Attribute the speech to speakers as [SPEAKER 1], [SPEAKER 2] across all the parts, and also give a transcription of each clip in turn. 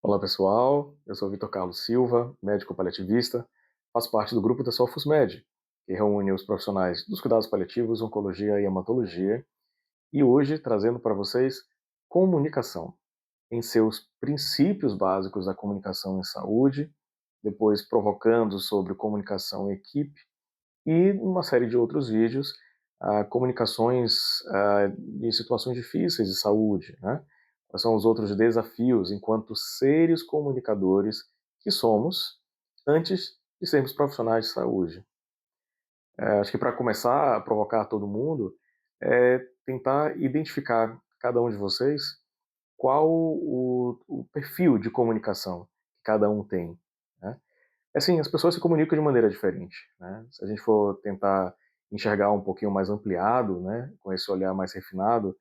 [SPEAKER 1] Olá pessoal, eu sou Vitor Carlos Silva, médico paliativista, faço parte do grupo da SOFUSMED, que reúne os profissionais dos cuidados paliativos, oncologia e hematologia, e hoje trazendo para vocês comunicação, em seus princípios básicos da comunicação em saúde, depois provocando sobre comunicação em equipe e uma série de outros vídeos, comunicações em situações difíceis de saúde, né? Quais são os outros desafios enquanto seres comunicadores que somos antes de sermos profissionais de saúde. Acho que para começar a provocar todo mundo, é tentar identificar cada um de vocês qual o perfil de comunicação que cada um tem, né? Assim, as pessoas se comunicam de maneira diferente, né? Se a gente for tentar enxergar um pouquinho mais ampliado, né, com esse olhar mais refinado,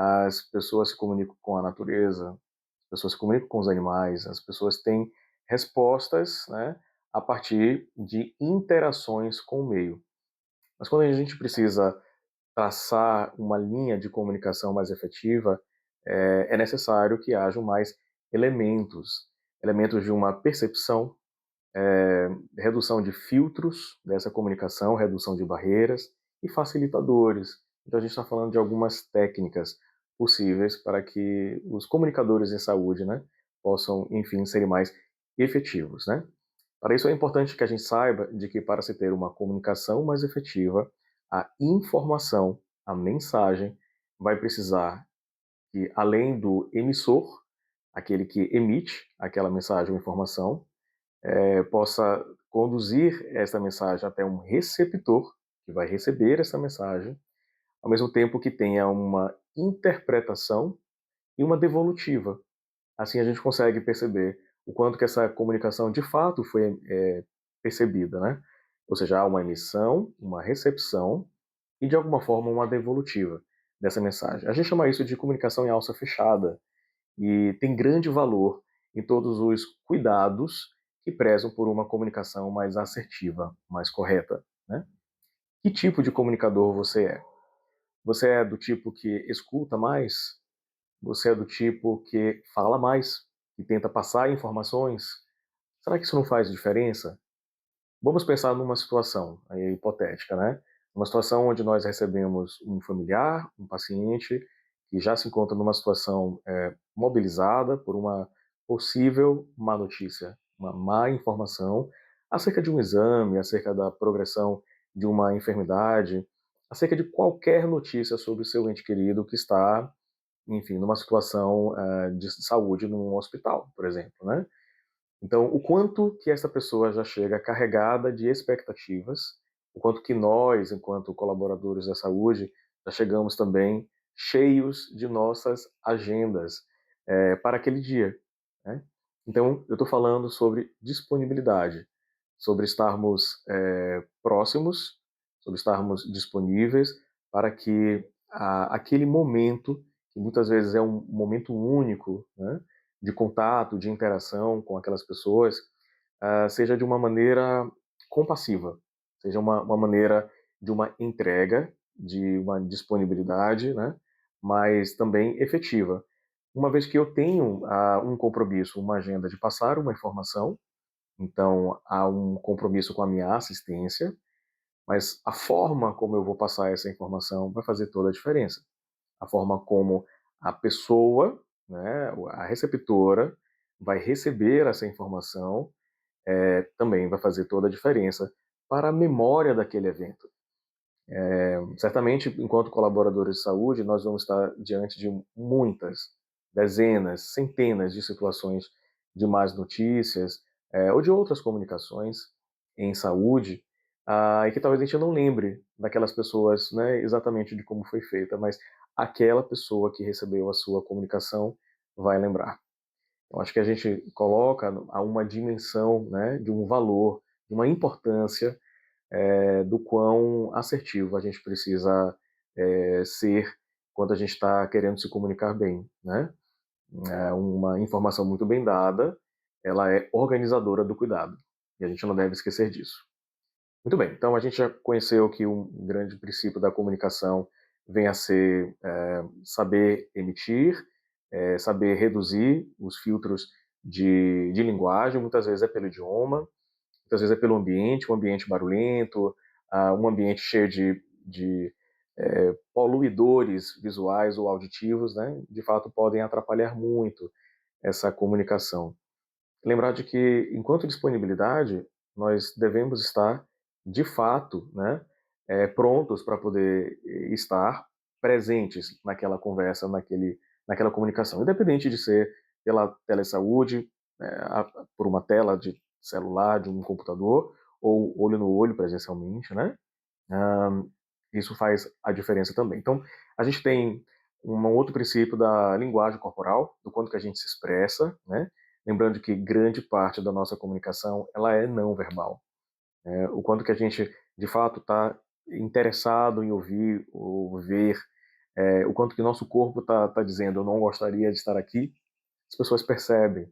[SPEAKER 1] as pessoas se comunicam com a natureza, as pessoas se comunicam com os animais, as pessoas têm respostas, né, a partir de interações com o meio. Mas quando a gente precisa traçar uma linha de comunicação mais efetiva, é necessário que hajam mais elementos, elementos de uma percepção, redução de filtros dessa comunicação, redução de barreiras e facilitadores. Então a gente está falando de algumas técnicas possíveis para que os comunicadores em saúde, né, possam, enfim, serem mais efetivos, né? Para isso é importante que a gente saiba de que para se ter uma comunicação mais efetiva, a informação, a mensagem, vai precisar que, além do emissor, aquele que emite aquela mensagem ou informação, possa conduzir essa mensagem até um receptor, que vai receber essa mensagem, ao mesmo tempo que tenha uma interpretação e uma devolutiva. Assim a gente consegue perceber o quanto que essa comunicação de fato foi percebida, né? Ou seja, há uma emissão, uma recepção e de alguma forma uma devolutiva dessa mensagem. A gente chama isso de comunicação em alça fechada, e tem grande valor em todos os cuidados que prezam por uma comunicação mais assertiva, mais correta, né? Que tipo de comunicador você é? Você é do tipo que escuta mais? Você é do tipo que fala mais, que tenta passar informações? Será que isso não faz diferença? Vamos pensar numa situação aí, hipotética, né? Uma situação onde nós recebemos um familiar, um paciente, que já se encontra numa situação mobilizada por uma possível má notícia, uma má informação acerca de um exame, acerca da progressão de uma enfermidade, acerca de qualquer notícia sobre o seu ente querido que está, enfim, numa situação de saúde num hospital, por exemplo, né? Então, o quanto que essa pessoa já chega carregada de expectativas, o quanto que nós, enquanto colaboradores da saúde, já chegamos também cheios de nossas agendas para aquele dia, né? Então, eu estou falando sobre disponibilidade, sobre estarmos próximos, sobre estarmos disponíveis para que aquele momento, que muitas vezes é um momento único, né, de contato, de interação com aquelas pessoas, seja de uma maneira compassiva, seja uma maneira de uma entrega, de uma disponibilidade, né, mas também efetiva. Uma vez que eu tenho um compromisso, uma agenda de passar uma informação, então há um compromisso com a minha assistência, mas a forma como eu vou passar essa informação vai fazer toda a diferença. A forma como a pessoa, né, a receptora, vai receber essa informação também vai fazer toda a diferença para a memória daquele evento. Certamente, enquanto colaboradores de saúde, nós vamos estar diante de muitas, dezenas, centenas de situações de más notícias ou de outras comunicações em saúde, e que talvez a gente não lembre daquelas pessoas, né, exatamente de como foi feita, mas aquela pessoa que recebeu a sua comunicação vai lembrar. Eu acho que a gente coloca a uma dimensão, né, de um valor, de uma importância do quão assertivo a gente precisa ser quando a gente está querendo se comunicar bem, né? Uma informação muito bem dada, ela é organizadora do cuidado, e a gente não deve esquecer disso. Muito bem, então a gente já conheceu que um grande princípio da comunicação vem a ser saber emitir, saber reduzir os filtros de linguagem, muitas vezes é pelo idioma, muitas vezes é pelo ambiente, um ambiente barulhento, um ambiente cheio de poluidores visuais ou auditivos, né? De fato podem atrapalhar muito essa comunicação. Lembrar de que, enquanto disponibilidade, nós devemos estar, de fato, né, prontos para poder estar presentes naquela conversa, naquela comunicação, independente de ser pela telesaúde, por uma tela de celular, de um computador, ou olho no olho presencialmente, né? Isso faz a diferença também. Então, a gente tem um outro princípio da linguagem corporal, do quanto que a gente se expressa, né? Lembrando que grande parte da nossa comunicação ela é não verbal. O quanto que a gente, de fato, está interessado em ouvir ou ver, o quanto que nosso corpo está dizendo eu não gostaria de estar aqui, as pessoas percebem.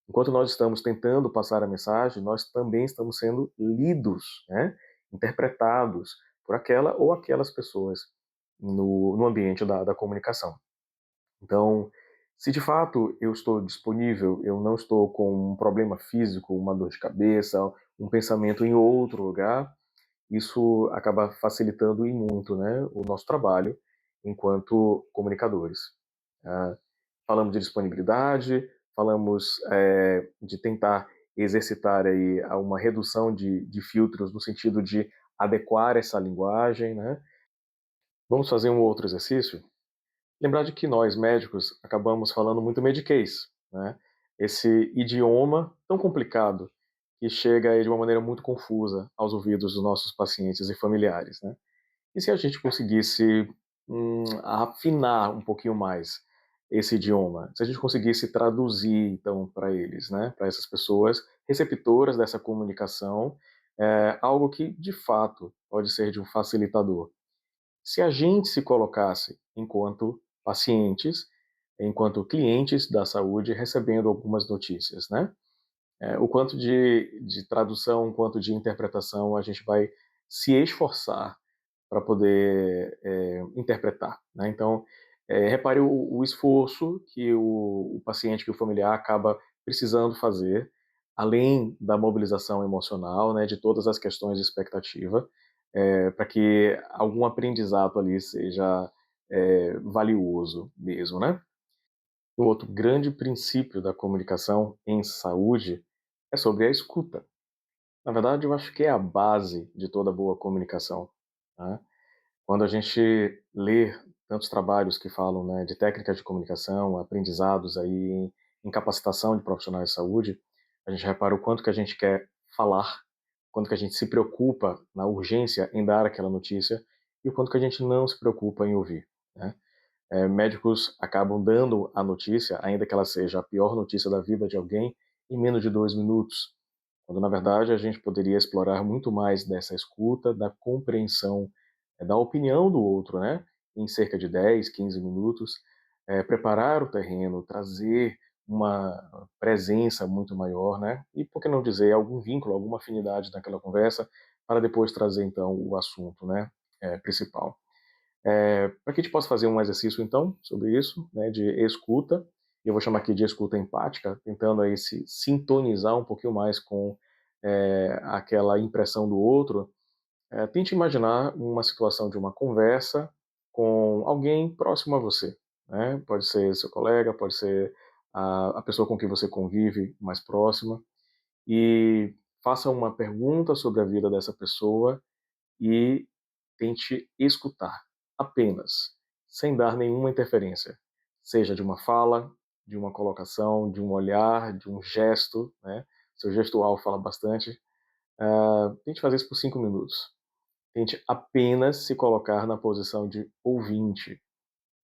[SPEAKER 1] Enquanto nós estamos tentando passar a mensagem, nós também estamos sendo lidos, né? Interpretados por aquela ou aquelas pessoas no ambiente da comunicação. Então, se de fato eu estou disponível, eu não estou com um problema físico, uma dor de cabeça, um pensamento em outro lugar, isso acaba facilitando e muito, né, o nosso trabalho enquanto comunicadores. Ah, falamos de disponibilidade, falamos de tentar exercitar aí uma redução de filtros no sentido de adequar essa linguagem, né? Vamos fazer um outro exercício? Lembrar de que nós, médicos, acabamos falando muito mediquês, né? Esse idioma tão complicado que chega aí de uma maneira muito confusa aos ouvidos dos nossos pacientes e familiares, né? E se a gente conseguisse afinar um pouquinho mais esse idioma, se a gente conseguisse traduzir então para eles, né, para essas pessoas receptoras dessa comunicação, algo que de fato pode ser de um facilitador. Se a gente se colocasse enquanto pacientes, enquanto clientes da saúde, recebendo algumas notícias, né? O quanto de tradução, o quanto de interpretação a gente vai se esforçar para poder interpretar, né? Então, repare o esforço que o paciente, que o familiar acaba precisando fazer, além da mobilização emocional, né, de todas as questões de expectativa, para que algum aprendizado ali seja valioso mesmo, né? O outro grande princípio da comunicação em saúde é sobre a escuta. Na verdade, eu acho que é a base de toda boa comunicação, né? Quando a gente lê tantos trabalhos que falam, né, de técnicas de comunicação, aprendizados aí em capacitação de profissionais de saúde, a gente repara o quanto que a gente quer falar, quanto que a gente se preocupa na urgência em dar aquela notícia e o quanto que a gente não se preocupa em ouvir, né? Médicos acabam dando a notícia, ainda que ela seja a pior notícia da vida de alguém, em menos de 2 minutos, quando na verdade a gente poderia explorar muito mais dessa escuta, da compreensão, da opinião do outro, né? Em cerca de 10, 15 minutos, preparar o terreno, trazer uma presença muito maior, né? E por que não dizer algum vínculo, alguma afinidade naquela conversa, para depois trazer então o assunto, né? Principal. Para que a gente possa fazer um exercício, então, sobre isso, né, de escuta, eu vou chamar aqui de escuta empática, tentando aí se sintonizar um pouquinho mais com aquela impressão do outro. Tente imaginar uma situação de uma conversa com alguém próximo a você, né? Pode ser seu colega, pode ser a pessoa com quem você convive mais próxima, e faça uma pergunta sobre a vida dessa pessoa e tente escutar apenas, sem dar nenhuma interferência, seja de uma fala, de uma colocação, de um olhar, de um gesto, né? Seu gestual fala bastante. Tente fazer isso por 5 minutos. Tente apenas se colocar na posição de ouvinte.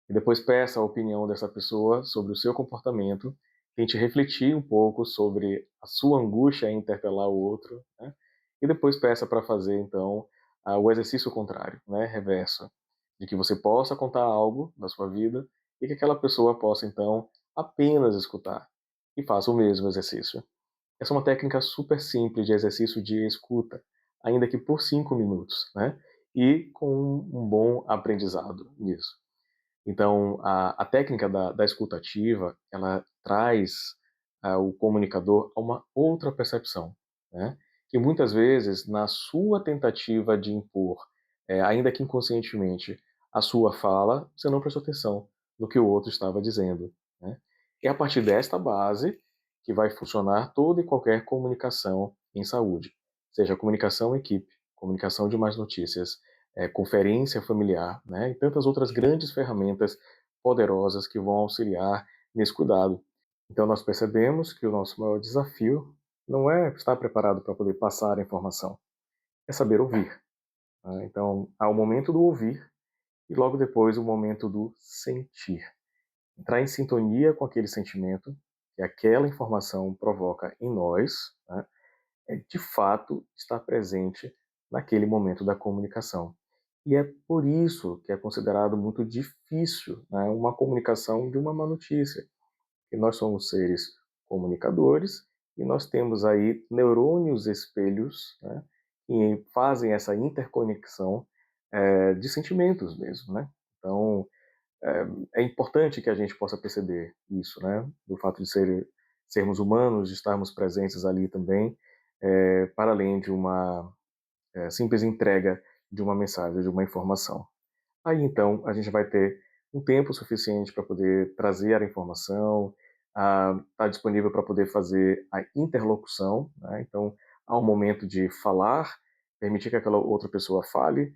[SPEAKER 1] E depois peça a opinião dessa pessoa sobre o seu comportamento. Tente refletir um pouco sobre a sua angústia em interpelar o outro, né? E depois peça para fazer, então, o exercício contrário, né? Reverso. De que você possa contar algo da sua vida e que aquela pessoa possa, então, apenas escutar. E faça o mesmo exercício. Essa é uma técnica super simples de exercício de escuta, ainda que por 5 minutos, né? E com um bom aprendizado nisso. Então, a técnica da escuta ativa, ela traz o comunicador a uma outra percepção, né? Que muitas vezes, na sua tentativa de impor, ainda que inconscientemente, a sua fala, você não prestou atenção no que o outro estava dizendo, né? É a partir desta base que vai funcionar toda e qualquer comunicação em saúde, seja comunicação equipe, comunicação de mais notícias, conferência familiar, né? E tantas outras grandes ferramentas poderosas que vão auxiliar nesse cuidado. Então, nós percebemos que o nosso maior desafio não é estar preparado para poder passar a informação, é saber ouvir, né? Então, há o momento do ouvir e logo depois o momento do sentir. Entrar em sintonia com aquele sentimento que aquela informação provoca em nós, né, é de fato estar presente naquele momento da comunicação. E é por isso que é considerado muito difícil, né, uma comunicação de uma má notícia, que nós somos seres comunicadores e nós temos aí neurônios espelhos, né, que fazem essa interconexão de sentimentos mesmo, né? Então, é importante que a gente possa perceber isso, né? Do fato de sermos humanos, de estarmos presentes ali também, para além de uma simples entrega de uma mensagem, de uma informação. Aí então a gente vai ter um tempo suficiente para poder trazer a informação, estar disponível para poder fazer a interlocução, né? Então há um momento de falar, permitir que aquela outra pessoa fale,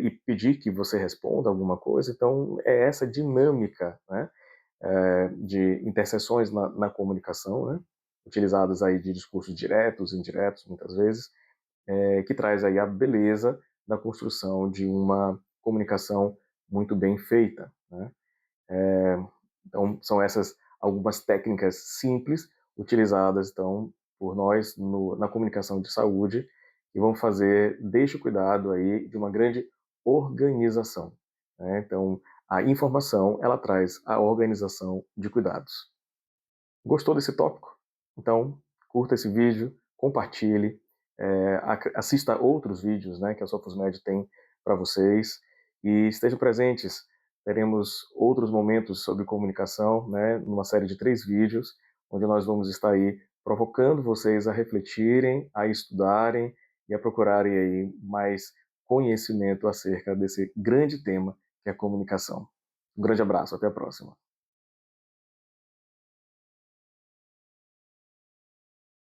[SPEAKER 1] e pedir que você responda alguma coisa. Então é essa dinâmica, né, de interseções na comunicação, né, utilizadas aí de discursos diretos, indiretos, muitas vezes, que traz aí a beleza da construção de uma comunicação muito bem feita, né? Então, são essas algumas técnicas simples utilizadas, então, por nós na comunicação de saúde, que vão fazer deste cuidado aí de uma grande organização, né? Então, a informação, ela traz a organização de cuidados. Gostou desse tópico? Então, curta esse vídeo, compartilhe, assista outros vídeos, né, que a SofosMed tem para vocês e estejam presentes. Teremos outros momentos sobre comunicação, né, numa série de 3 vídeos, onde nós vamos estar aí provocando vocês a refletirem, a estudarem e a procurarem aí mais conhecimento acerca desse grande tema que é a comunicação. Um grande abraço, até a próxima.